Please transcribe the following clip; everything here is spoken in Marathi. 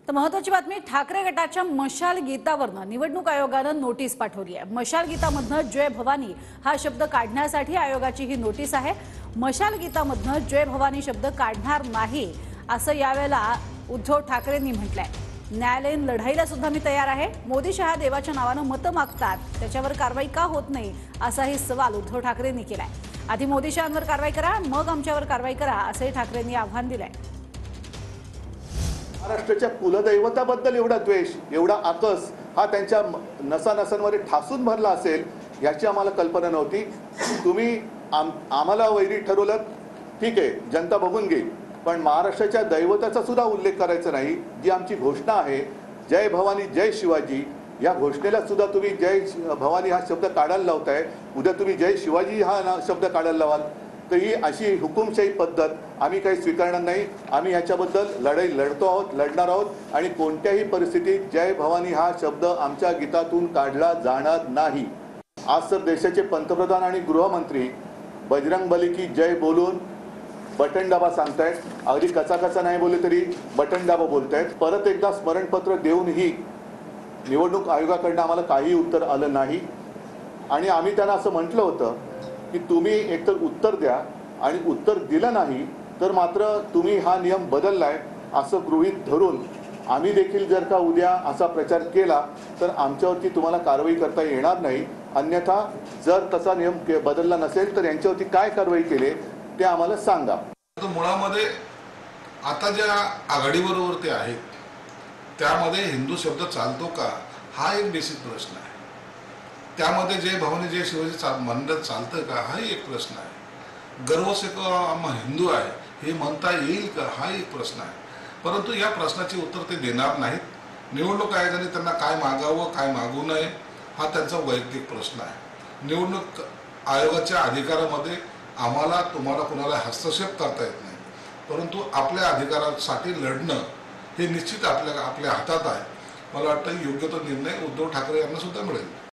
तर महत्त्वाची बातमी, ठाकरे गटाच्या मशाल गीतावरनं निवडणूक आयोगानं नोटीस पाठवली आहे। मशाल गीतामधनं जय भवानी हा शब्द काढण्यासाठी आयोगाची ही नोटीस आहे। मशाल गीतामधनं जय भवानी शब्द काढणार नाही असं यावेळेला उद्धव ठाकरेंनी म्हटलंय। न्यायालयीन लढाईला सुद्धा मी तयार आहे। मोदी शहा देवाच्या नावानं मतं मागतात, त्याच्यावर कारवाई का होत नाही असाही सवाल उद्धव ठाकरेंनी केलाय। आधी मोदी शहांवर कारवाई करा, मग आमच्यावर कारवाई करा असंही ठाकरेंनी आव्हान दिलंय। महाराष्ट्राच्या कुलदैवताबद्दल एवढा द्वेष, एवढा आकस हा त्यांच्या नसानसांमध्ये ठासून भरला असेल याची आम्हाला कल्पना नव्हती। तुम्ही आम्हाला वैरी ठरवलं, ठीक आहे, जनता बघून घेईल, पण महाराष्ट्राच्या दैवताचा सुद्धा उल्लेख करायचा नाही। जी आमची घोषणा आहे, जय भवानी जय शिवाजी, या घोषणेला सुद्धा तुम्ही जय भवानी हा शब्द काढायला लावताय। उद्या तुम्ही जय शिवाजी हा शब्द काढायला लावाल तर ही अशी हुकुमशाही पद्धत आम्ही काही स्वीकारणार नाही। आम्ही याच्याबद्दल लढाई लढतो आहोत, लढणार आहोत आणि कोणत्याही परिस्थितीत जय भवानी हा शब्द आमच्या गीतातून काढला जाणार नाही। आज तर देशाचे पंतप्रधान आणि गृहमंत्री बजरंग बली की जय बोलून बटन दाबा सांगतायत। अगदी कचा नाही बोलले तरी बटन दाबा बोलतायत। परत एकदा स्मरणपत्र देऊनही निवडणूक आयोगाकडून आम्हाला काही उत्तर आलं नाही आणि आम्ही त्यांना असं म्हटलं होतं की तुम्ही एकतर उत्तर द्या आणि उत्तर दिलं नाही तर मात्र तुम्ही हा नियम बदललाय असं गृहीत धरून आम्ही देखील जर का उद्या असा प्रचार केला तर आमच्यावरती तुम्हाला कारवाई करता येणार नाही। अन्यथा जर तसा नियम बदलला नसेल तर यांच्यावरती काय कारवाई केली ते आम्हाला सांगा। मुळामध्ये आता ज्या आघाडीबरोबर ते आहेत त्यामध्ये हिंदू शब्द चालतो का हा एक बेसिक प्रश्न आहे। त्यामध्ये जय भवानी जय शिवाजी म्हणणं चालतं का हाही एक प्रश्न आहे। गर्व से आम्हा हिंदू आहे हे म्हणता येईल का हा एक प्रश्न आहे। परंतु या प्रश्नाची उत्तर ते देणार नाहीत। निवडणूक आयोगाने त्यांना काय मागावं काय मागू नये हा त्यांचा वैयक्तिक प्रश्न आहे। निवडणूक आयोगाच्या अधिकारामध्ये आम्हाला तुम्हाला कोणाला हस्तक्षेप करता येत नाही, परंतु आपल्या अधिकारासाठी लढणं हे निश्चित आपल्या हातात आहे। मला वाटतं योग्य तो निर्णय उद्धव ठाकरे यांना सुद्धा मिळेल।